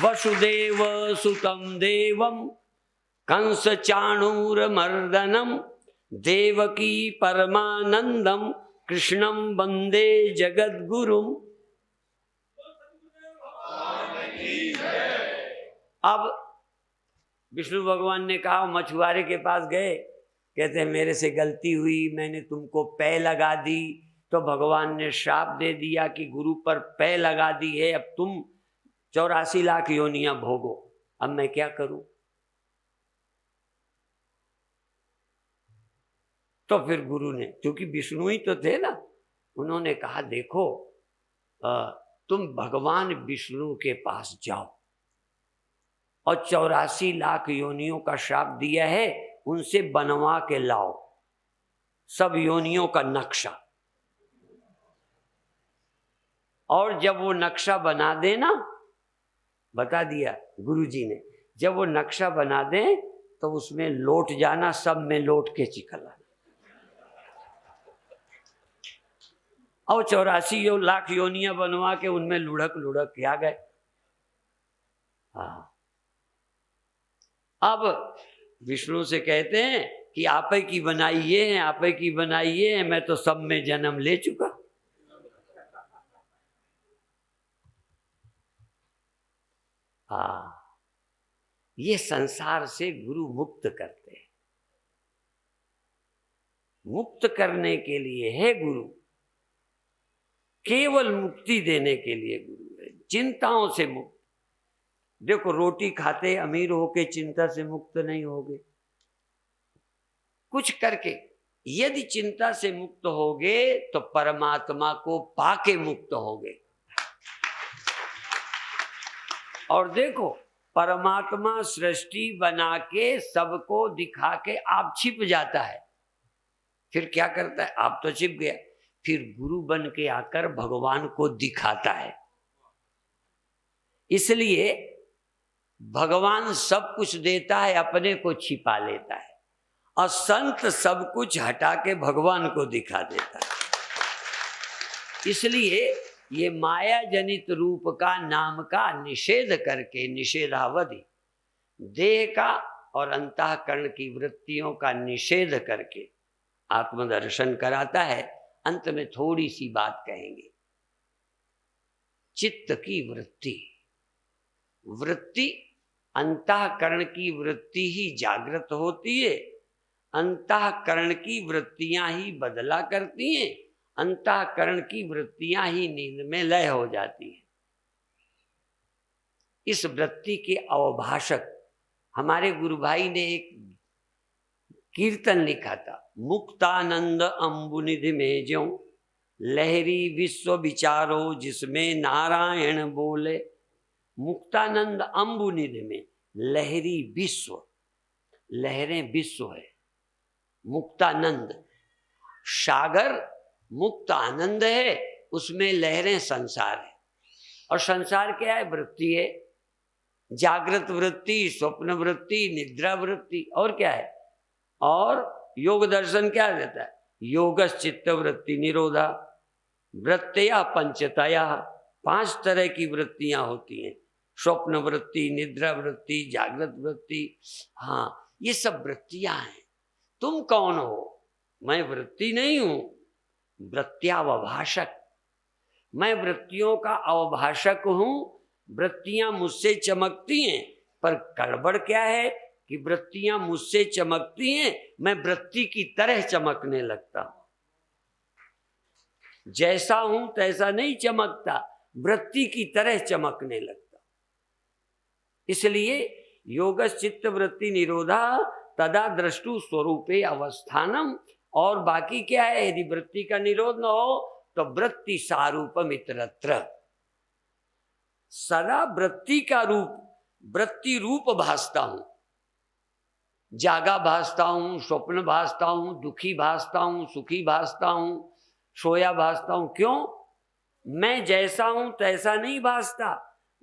वसुदेव सुतम देवम कंस चाणूर मर्दनम देवकी परमानंदम कृष्णम वंदे जगद्गुरुम। अब विष्णु भगवान ने कहा, मछुआरे के पास गए, कहते हैं मेरे से गलती हुई, मैंने तुमको पै लगा दी, तो भगवान ने श्राप दे दिया कि गुरु पर पै लगा दी है, अब तुम 84 लाख योनियां भोगो। अब मैं क्या करूं? तो फिर गुरु ने, क्योंकि विष्णु ही तो थे ना, उन्होंने कहा देखो तुम भगवान विष्णु के पास जाओ और 84 लाख योनियों का श्राप दिया है, उनसे बनवा के लाओ सब योनियों का नक्शा। और जब वो नक्शा बना देना, बता दिया गुरुजी ने, जब वो नक्शा बना दें तो उसमें लौट जाना, सब में लौट के चिकल आना। और 84 लाख योनियां बनवा के उनमें लुढ़क लुढ़क के आ गए। हाँ, अब विष्णु से कहते हैं कि आप ही की बनाई ये है, आप ही की बनाई ये है, मैं तो सब में जन्म ले चुका। हाँ, ये संसार से गुरु मुक्त करते हैं। मुक्त करने के लिए है गुरु, केवल मुक्ति देने के लिए गुरु है, चिंताओं से मुक्त। देखो रोटी खाते अमीर होके चिंता से मुक्त नहीं होगे, कुछ करके। यदि चिंता से मुक्त होगे तो परमात्मा को पाके मुक्त होगे। और देखो परमात्मा सृष्टि बना के सबको दिखा के आप छिप जाता है, फिर क्या करता है? आप तो छिप गया, फिर गुरु बन के आकर भगवान को दिखाता है। इसलिए भगवान सब कुछ देता है, अपने को छिपा लेता है, और संत सब कुछ हटा के भगवान को दिखा देता है। इसलिए ये माया जनित रूप का नाम का निषेध करके, निषेधावधि देह का और अंतःकरण की वृत्तियों का निषेध करके आत्मदर्शन कराता है। अंत में थोड़ी सी बात कहेंगे। चित्त की वृत्ति, वृत्ति अंतःकरण की वृत्ति ही जागृत होती है, अंतःकरण की वृत्तियां ही बदला करती हैं, अंतःकरण की वृत्तियां ही नींद में लय हो जाती हैं। इस वृत्ति के अवभाषक हमारे गुरु भाई ने एक कीर्तन लिखा था, मुक्तानंद अम्बुनिधि में ज्यों लहरी विश्व विचारो जिसमें नारायण बोले। मुक्तानंद अम्बुनिधि में लहरी विश्व, लहरें विश्व है, मुक्तानंद सागर मुक्त आनंद है, उसमें लहरें संसार है। और संसार क्या है? वृत्ति है, जागृत वृत्ति, स्वप्न वृत्ति, निद्रा वृत्ति, और क्या है? और योग दर्शन क्या देता है? योगस चित्त वृत्ति निरोधा वृत्तया पंचतया, 5 तरह की वृत्तियां होती हैं, स्वप्न वृत्ति, निद्रा वृत्ति, जागृत वृत्ति। हाँ, ये सब वृत्तियां हैं। तुम कौन हो? मैं वृत्ति नहीं हूं, वृत्त्यावभाषक। मैं वृत्तियों का अवभाषक हूं, वृत्तियां मुझसे चमकती हैं, पर गड़बड़ क्या है कि वृत्तियां मुझसे चमकती हैं, मैं वृत्ति की तरह चमकने लगता हूं। जैसा हूं तैसा नहीं चमकता, वृत्ति की तरह चमकने लगता। इसलिए योगश्चित्त वृत्ति निरोधा तदा द्रष्टु स्वरूपे अवस्थानम। और बाकी क्या है, यदि वृत्ति का निरोध न हो तो वृत्ति सारूपम इतरत्र। सदा वृत्ति का रूप, वृत्ति रूप भासता हूं। जागा भासता हूं, स्वप्न भासता हूं, दुखी भासता हूं, सुखी भासता हूं, सोया भासता हूं। क्यों? मैं जैसा हूं तैसा नहीं भासता,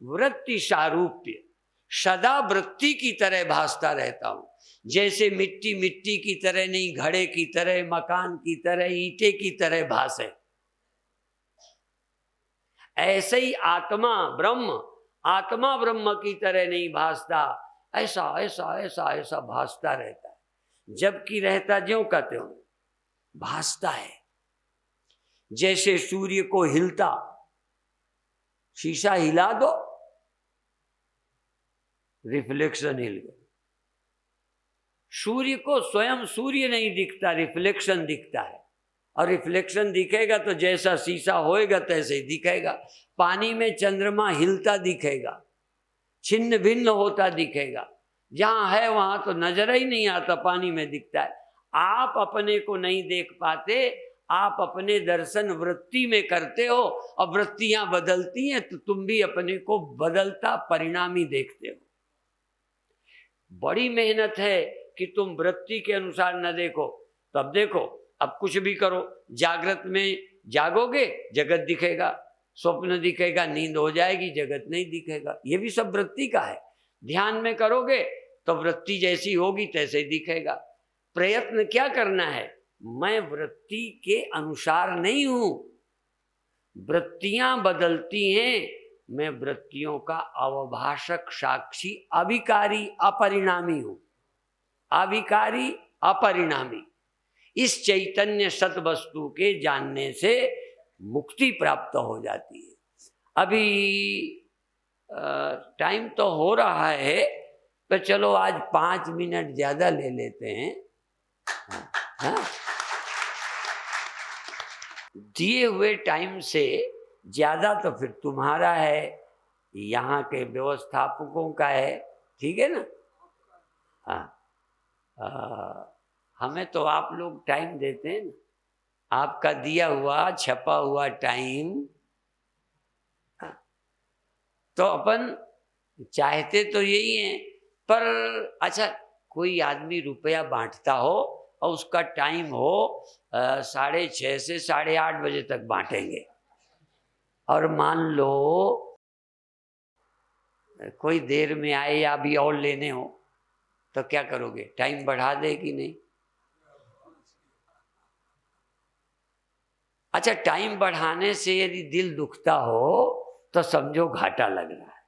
वृत्ति सारूप्य, सदा वृत्ति की तरह भासता रहता हूं। जैसे मिट्टी मिट्टी की तरह नहीं, घड़े की तरह, मकान की तरह, ईंटे की तरह भासे, ऐसे ही आत्मा ब्रह्म की तरह नहीं भासता। ऐसा ऐसा ऐसा ऐसा भासता रहता है, जबकि रहता ज्यों का त्यों भासता है। जैसे सूर्य को हिलता, शीशा हिला दो, रिफ्लेक्शन हिल गया। सूर्य को स्वयं सूर्य नहीं दिखता, रिफ्लेक्शन दिखता है। और रिफ्लेक्शन दिखेगा तो जैसा शीशा होएगा तैसे ही दिखेगा। पानी में चंद्रमा हिलता दिखेगा, छिन्न भिन्न होता दिखेगा। जहां है वहां तो नजर ही नहीं आता, पानी में दिखता है। आप अपने को नहीं देख पाते, आप अपने दर्शन वृत्ति में करते हो, और वृत्तियां बदलती हैं तो तुम भी अपने को बदलता परिणामी देखते हो। बड़ी मेहनत है कि तुम वृत्ति के अनुसार न देखो। तब देखो, अब कुछ भी करो, जागृत में जागोगे जगत दिखेगा, स्वप्न दिखेगा, नींद हो जाएगी जगत नहीं दिखेगा। ये भी सब वृत्ति का है। ध्यान में करोगे तो वृत्ति जैसी होगी तैसे दिखेगा। प्रयत्न क्या करना है? मैं वृत्ति के अनुसार नहीं हूं, वृत्तियां बदलती हैं, मैं वृत्तियों का अवभाषक, साक्षी, अभिकारी, अपरिणामी हूं। अभिकारी, अपरिणामी। इस चैतन्य सत वस्तु के जानने से मुक्ति प्राप्त हो जाती है। अभी टाइम तो हो रहा है, तो चलो आज 5 मिनट ज्यादा ले लेते हैं। हाँ? दिए हुए टाइम से ज्यादा तो फिर तुम्हारा है, यहाँ के व्यवस्थापकों का है, ठीक है ना? हाँ, हमें तो आप लोग टाइम देते हैं ना, आपका दिया हुआ छपा हुआ टाइम। तो अपन चाहते तो यही है, पर अच्छा कोई आदमी रुपया बांटता हो और उसका टाइम हो 6:30 से 8:30 बजे तक बांटेंगे, और मान लो कोई देर में आए या अभी और लेने हो तो क्या करोगे? टाइम बढ़ा दे कि नहीं? अच्छा, टाइम बढ़ाने से यदि दिल दुखता हो तो समझो घाटा लग रहा है,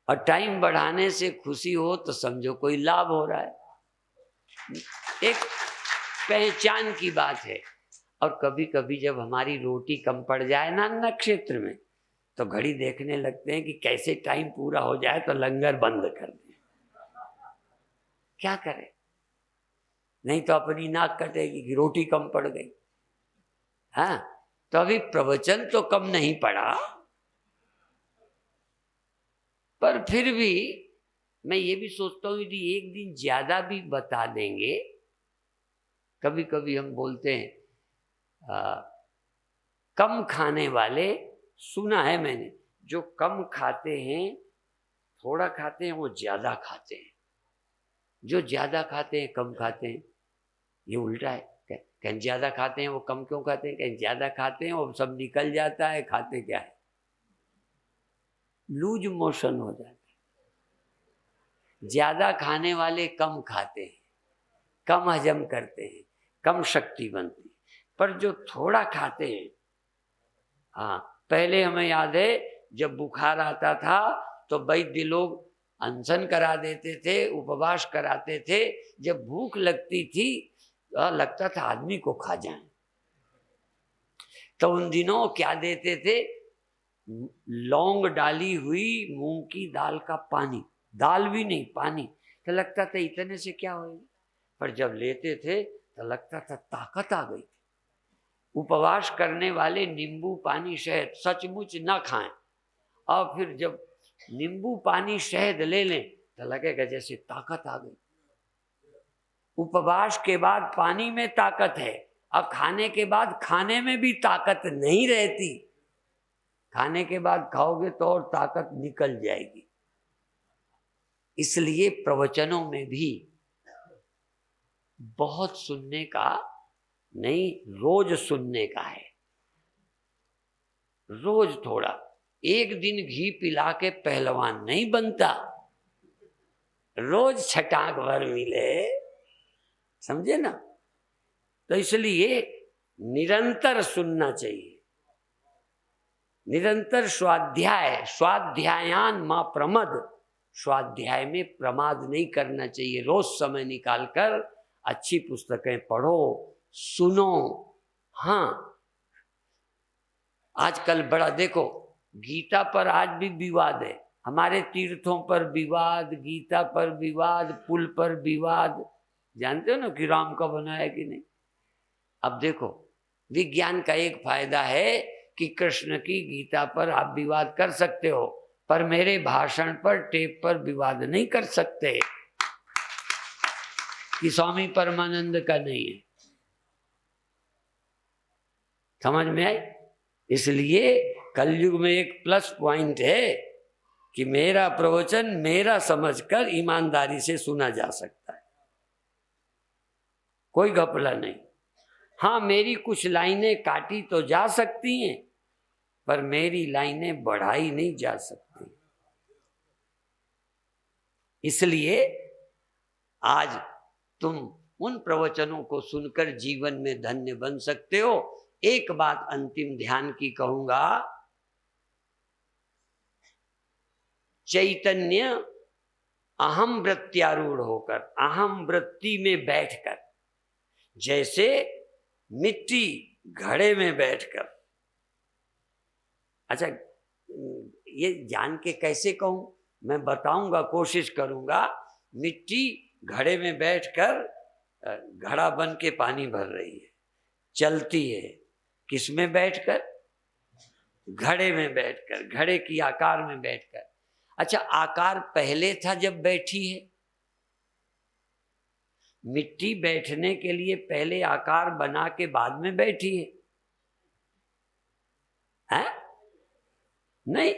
और टाइम बढ़ाने से खुशी हो तो समझो कोई लाभ हो रहा है। एक पहचान की बात है। और कभी कभी जब हमारी रोटी कम पड़ जाए ना अन्न क्षेत्र में, तो घड़ी देखने लगते हैं कि कैसे टाइम पूरा हो जाए तो लंगर बंद कर दें। क्या करें? नहीं तो अपनी नाक कटेगी कि रोटी कम पड़ गई। हाँ, तो अभी प्रवचन तो कम नहीं पड़ा, पर फिर भी मैं ये भी सोचता हूँ यदि एक दिन ज्यादा भी बता देंगे। कभी कभी हम बोलते हैं कम खाने वाले, सुना है मैंने, जो कम खाते हैं, थोड़ा खाते हैं, वो ज्यादा खाते हैं। जो ज्यादा खाते हैं कम खाते हैं। ये उल्टा है। कहीं ज्यादा खाते हैं वो कम क्यों खाते हैं? कहीं ज्यादा खाते हैं वो सब निकल जाता है, खाते क्या है? लूज मोशन हो जाता है। ज्यादा खाने वाले कम खाते हैं, कम हजम करते हैं, कम शक्ति बनती है। पर जो थोड़ा खाते हैं, हाँ, पहले हमें याद है जब बुखार आता था तो वैद्य लोग अनशन करा देते थे, उपवास कराते थे। जब भूख लगती थी लगता था आदमी को खा जाए, तो उन दिनों क्या देते थे? लौंग डाली हुई मूंग की दाल का पानी, दाल भी नहीं, पानी। तो लगता था इतने से क्या होगा, पर जब लेते थे तो लगता था ताकत आ गई। उपवास करने वाले नींबू पानी शहद सचमुच ना खाएं, और फिर जब नींबू पानी शहद ले लें तो लगेगा जैसे ताकत आ गई। उपवास के बाद पानी में ताकत है, और खाने के बाद खाने में भी ताकत नहीं रहती। खाने के बाद खाओगे तो और ताकत निकल जाएगी। इसलिए प्रवचनों में भी बहुत सुनने का नहीं, रोज सुनने का है। रोज थोड़ा, एक दिन घी पिला के पहलवान नहीं बनता, रोज छटाक भर मिले, समझे ना। तो इसलिए निरंतर सुनना चाहिए, निरंतर स्वाध्याय, स्वाध्यायान मां प्रमद, स्वाध्याय में प्रमाद नहीं करना चाहिए। रोज समय निकालकर अच्छी पुस्तकें पढ़ो, सुनो। हाँ, आजकल बड़ा देखो, गीता पर आज भी विवाद है, हमारे तीर्थों पर विवाद, गीता पर विवाद, पुल पर विवाद। जानते हो ना कि राम का बना है कि नहीं। अब देखो, विज्ञान का एक फायदा है कि कृष्ण की गीता पर आप विवाद कर सकते हो, पर मेरे भाषण पर, टेप पर विवाद नहीं कर सकते, कि स्वामी परमानंद का नहीं है। समझ में आई। इसलिए कलयुग में एक प्लस पॉइंट है कि मेरा प्रवचन मेरा समझकर ईमानदारी से सुना जा सकता है, कोई घपला नहीं। हाँ, मेरी कुछ लाइनें काटी तो जा सकती हैं, पर मेरी लाइनें बढ़ाई नहीं जा सकती। इसलिए आज तुम उन प्रवचनों को सुनकर जीवन में धन्य बन सकते हो। एक बात अंतिम ध्यान की कहूंगा, चैतन्य अहम वृत्त्यारूढ़ होकर, अहम वृत्ति में बैठकर, जैसे मिट्टी घड़े में बैठकर, अच्छा ये जान के कैसे कहूं, मैं बताऊंगा, कोशिश करूंगा। मिट्टी घड़े में बैठकर घड़ा बन के पानी भर रही है, चलती है, किस में बैठकर, घड़े में बैठकर, घड़े की आकार में बैठकर। अच्छा, आकार पहले था जब बैठी है, मिट्टी बैठने के लिए पहले आकार बना के बाद में बैठी है, हैं? नहीं।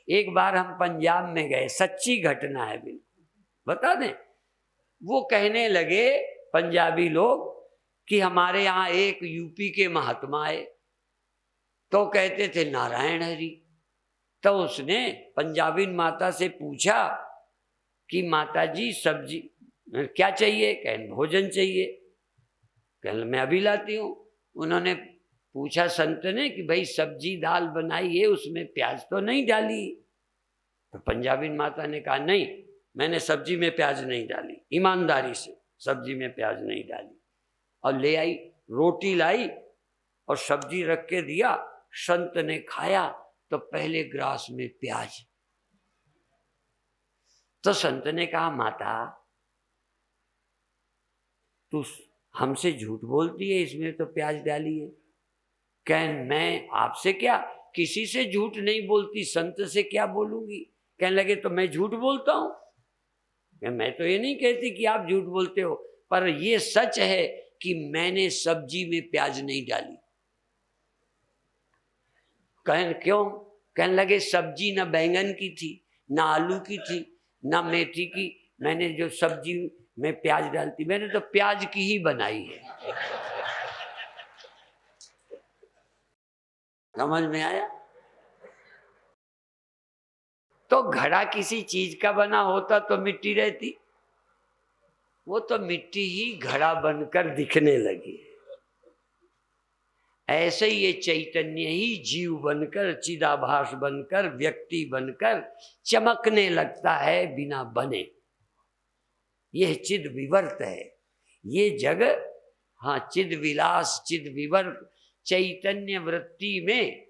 एक बार हम पंजाब में गए, सच्ची घटना है बिल्कुल, बता दें। वो कहने लगे पंजाबी लोग कि हमारे यहाँ एक यूपी के महात्मा आए, तो कहते थे नारायण हरि। तो उसने पंजाबी माता से पूछा कि माता जी सब्जी क्या चाहिए, कहें भोजन चाहिए, कहें मैं अभी लाती हूँ। उन्होंने पूछा संत ने कि भाई सब्जी दाल बनाई है, उसमें प्याज तो नहीं डाली। तो पंजाबी माता ने कहा नहीं, मैंने सब्जी में प्याज नहीं डाली, ईमानदारी से सब्जी में प्याज नहीं डाली। और ले आई, रोटी लाई और सब्जी रख के दिया। संत ने खाया तो पहले ग्रास में प्याज। तो संत ने कहा माता तू हमसे झूठ बोलती है, इसमें तो प्याज डाली है। कह मैं आपसे क्या, किसी से झूठ नहीं बोलती, संत से क्या बोलूंगी। कहने लगे तो मैं झूठ बोलता हूं। मैं तो ये नहीं कहती कि आप झूठ बोलते हो, पर ये सच है कि मैंने सब्जी में प्याज नहीं डाली। कहने क्यों? कहने लगे सब्जी ना बैंगन की थी, ना आलू की थी, ना मेथी की, मैंने जो सब्जी में प्याज डालती, मैंने तो प्याज की ही बनाई है। समझ में आया? तो घड़ा किसी चीज का बना होता तो मिट्टी रहती, वो तो मिट्टी ही घड़ा बनकर दिखने लगी। ऐसे ही ये चैतन्य ही जीव बनकर, चिदाभास बनकर, व्यक्ति बनकर चमकने लगता है बिना बने। यह चिद विवर्त है ये जग। हाँ, चिद विलास, चिद विवर्त, चैतन्य वृत्ति में,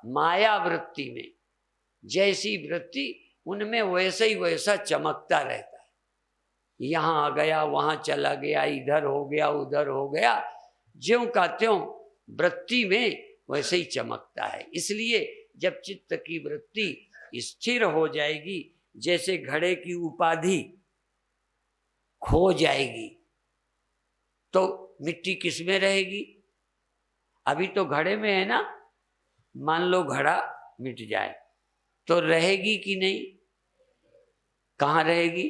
माया वृत्ति में जैसी वृत्ति उनमें वैसा ही वैसा चमकता रहता है। यहाँ आ गया, वहां चला गया, इधर हो गया, उधर हो गया, ज्यों का त्यों वृत्ति में वैसे ही चमकता है। इसलिए जब चित्त की वृत्ति स्थिर हो जाएगी, जैसे घड़े की उपाधि खो जाएगी, तो मिट्टी किस में रहेगी? अभी तो घड़े में है ना। मान लो घड़ा मिट जाए तो रहेगी कि नहीं? कहाँ रहेगी?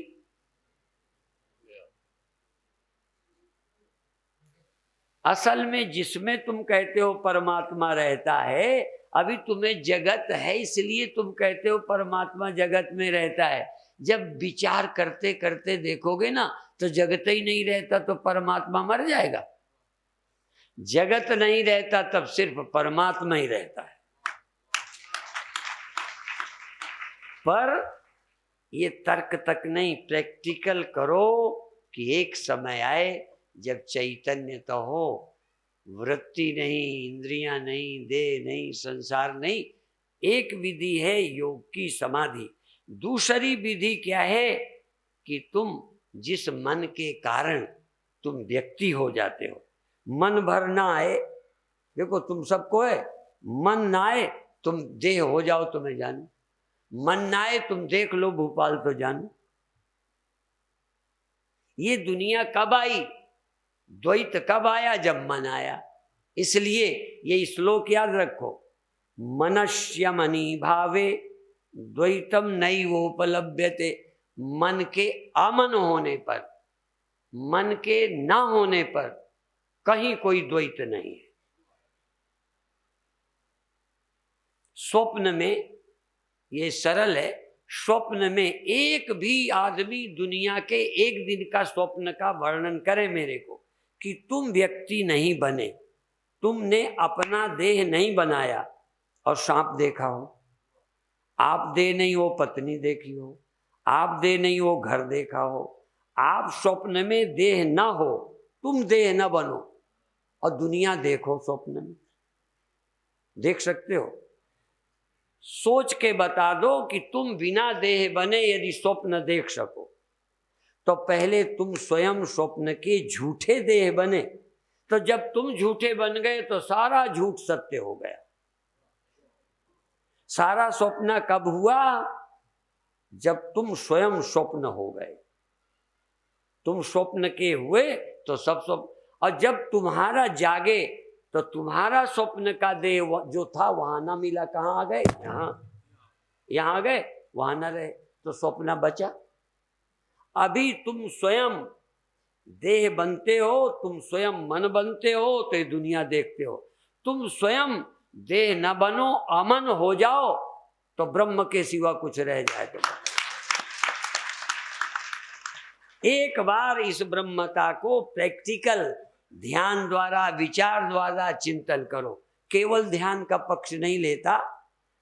असल में जिसमें तुम कहते हो परमात्मा रहता है, अभी तुम्हें जगत है इसलिए तुम कहते हो परमात्मा जगत में रहता है। जब विचार करते करते देखोगे ना तो जगत ही नहीं रहता तो परमात्मा मर जाएगा। जगत नहीं रहता तब सिर्फ परमात्मा ही रहता है। पर ये तर्क तक नहीं, प्रैक्टिकल करो कि एक समय आए जब चैतन्य तो हो, वृत्ति नहीं, इंद्रियां नहीं, देह नहीं, संसार नहीं। एक विधि है योग की समाधि, दूसरी विधि क्या है कि तुम जिस मन के कारण तुम व्यक्ति हो जाते हो, मन भर ना आए, देखो तुम सबको है, मन ना आए तुम देह हो जाओ तो मैं जानू, मन ना आए तुम देख लो भोपाल तो जानू। ये दुनिया कब आई? द्वैत कब आया? जब मन आया। इसलिए ये श्लोक याद रखो, मनस्य मनी भावे द्वैतम नैवोपलभ्यते। मन के अमन होने पर, मन के ना होने पर कहीं कोई द्वैत नहीं है। स्वप्न में ये सरल है, स्वप्न में एक भी आदमी दुनिया के एक दिन का स्वप्न का वर्णन करे मेरे को कि तुम व्यक्ति नहीं बने, तुमने अपना देह नहीं बनाया और सांप देखा हो, आप देह नहीं हो पत्नी देखी हो, आप देह नहीं हो घर देखा हो, आप स्वप्न में देह ना हो, तुम देह ना बनो और दुनिया देखो स्वप्न में, देख सकते हो? सोच के बता दो कि तुम बिना देह बने यदि स्वप्न देख सको तो पहले तुम स्वयं स्वप्न के झूठे देह बने, तो जब तुम झूठे बन गए तो सारा झूठ सत्य हो गया। सारा स्वप्न कब हुआ? जब तुम स्वयं स्वप्न हो गए। तुम स्वप्न के हुए तो सब स्वप्न, और जब तुम्हारा जागे तो तुम्हारा स्वप्न का देह जो था वहां ना मिला, कहाँ आ गए? यहाँ आ गए, वहां ना रहे तो स्वप्न बचा। अभी तुम स्वयं देह बनते हो, तुम स्वयं मन बनते हो तो ये दुनिया देखते हो। तुम स्वयं देह न बनो, अमन हो जाओ तो ब्रह्म के सिवा कुछ रह जाए तो एक बार इस ब्रह्मता को प्रैक्टिकल ध्यान द्वारा, विचार द्वारा चिंतन करो। केवल ध्यान का पक्ष नहीं लेता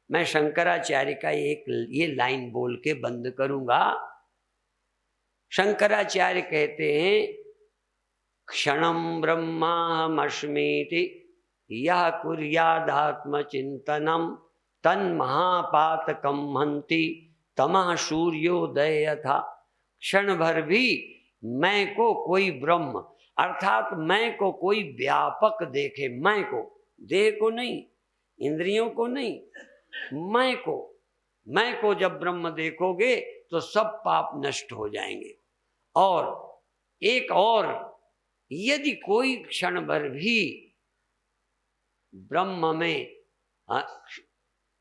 मैं। शंकराचार्य का एक ये लाइन बोल के बंद करूंगा। शंकराचार्य कहते हैं, क्षणं ब्रह्माहमस्मीति यह कुर्यादात्म चिंतनम तन्महापातकं हन्ति तमः सूर्योदय यथा। क्षण भर भी मैं को कोई ब्रह्म, अर्थात मैं को कोई व्यापक देखे, मैं को, देह को नहीं, इंद्रियों को नहीं, मैं को जब ब्रह्म देखोगे तो सब पाप नष्ट हो जाएंगे। और एक और, यदि कोई क्षण भर भी ब्रह्म में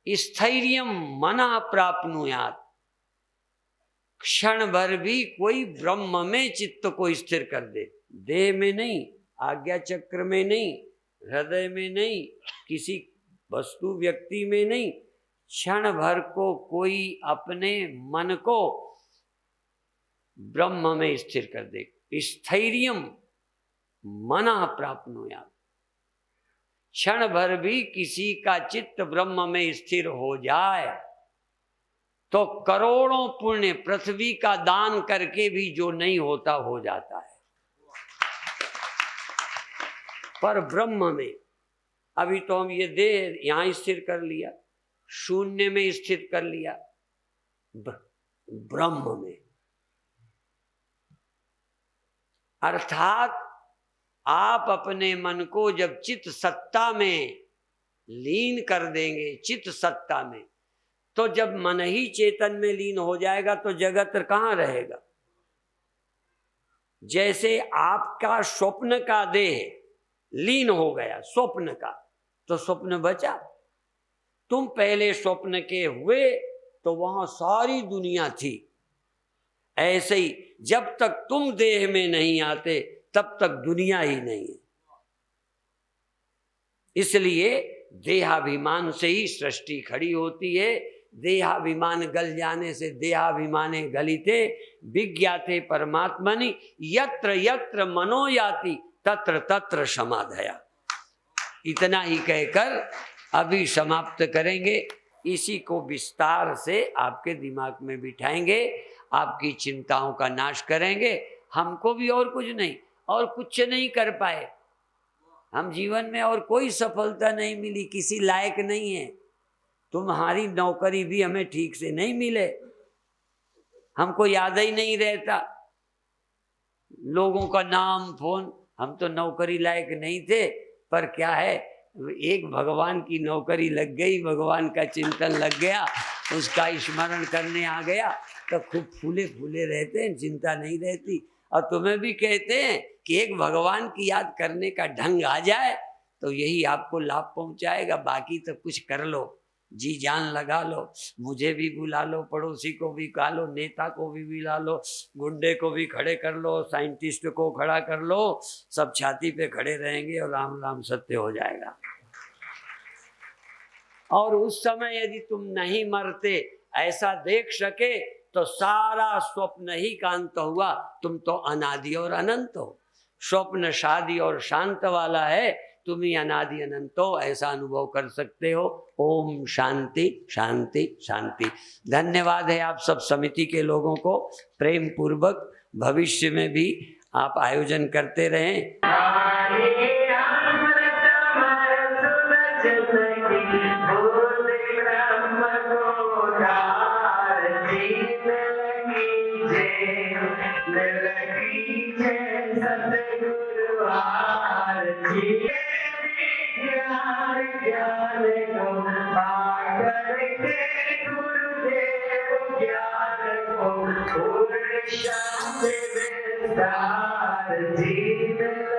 स्थैर्यं मनः प्राप्नुयात्, क्षण भर भी कोई ब्रह्म में चित्त को स्थिर कर दे, देह में नहीं, आज्ञा चक्र में नहीं, हृदय में नहीं, किसी वस्तु व्यक्ति में नहीं, क्षण भर को कोई अपने मन को ब्रह्म में स्थिर कर दे, स्थैर्यं मनः प्राप्नुयात्। क्षण भर भी किसी का चित्त ब्रह्म में स्थिर हो जाए तो करोड़ों पुण्य पृथ्वी का दान करके भी जो नहीं होता हो जाता है। पर ब्रह्म में अभी तो हम ये देह यहां स्थिर कर लिया, शून्य में स्थिर कर लिया, ब्रह्म में। अर्थात आप अपने मन को जब चित्त सत्ता में लीन कर देंगे, चित्त सत्ता में, तो जब मन ही चेतन में लीन हो जाएगा तो जगत कहाँ रहेगा। जैसे आपका स्वप्न का देह लीन हो गया स्वप्न का, तो स्वप्न बचा। तुम पहले स्वप्न के हुए तो वहां सारी दुनिया थी। ऐसे ही जब तक तुम देह में नहीं आते तब तक दुनिया ही नहीं है। इसलिए देहाभिमान से ही सृष्टि खड़ी होती है। देहाभिमान गल जाने से देहाभिमाने गलिते विज्ञाते परमात्मनि यत्र यत्र मनो याति तत्र तत्र समाधया। इतना ही कहकर अभी समाप्त करेंगे। इसी को विस्तार से आपके दिमाग में बिठाएंगे, आपकी चिंताओं का नाश करेंगे। हमको भी और कुछ नहीं, और कुछ नहीं कर पाए हम जीवन में, और कोई सफलता नहीं मिली, किसी लायक नहीं है। तुम्हारी नौकरी भी हमें ठीक से नहीं मिले, हमको याद ही नहीं रहता लोगों का नाम फोन। हम तो नौकरी लायक नहीं थे, पर क्या है, एक भगवान की नौकरी लग गई, भगवान का चिंतन लग गया, उसका स्मरण करने आ गया तो खूब फूले फूले रहते हैं, चिंता नहीं रहती। और तुम्हें भी कहते हैं कि एक भगवान की याद करने का ढंग आ जाए तो यही आपको लाभ पहुंचाएगा। बाकी तो कुछ कर लो, जी जान लगा लो, मुझे भी बुला लो, पड़ोसी को भी खा लो, नेता को भी बुला लो, गुंडे को भी खड़े कर लो, साइंटिस्ट को खड़ा कर लो, सब छाती पे खड़े रहेंगे और राम राम सत्य हो जाएगा। और उस समय यदि तुम नहीं मरते, ऐसा देख सके, तो सारा स्वप्न ही का अंत हुआ। तुम तो अनादि और अनंत हो। स्वप्न शादी और शांत वाला है, तुम ही अनादि अनंत हो, ऐसा अनुभव कर सकते हो। ओम शांति शांति शांति। धन्यवाद है आप सब समिति के लोगों को। प्रेम पूर्वक भविष्य में भी आप आयोजन करते रहें। शांति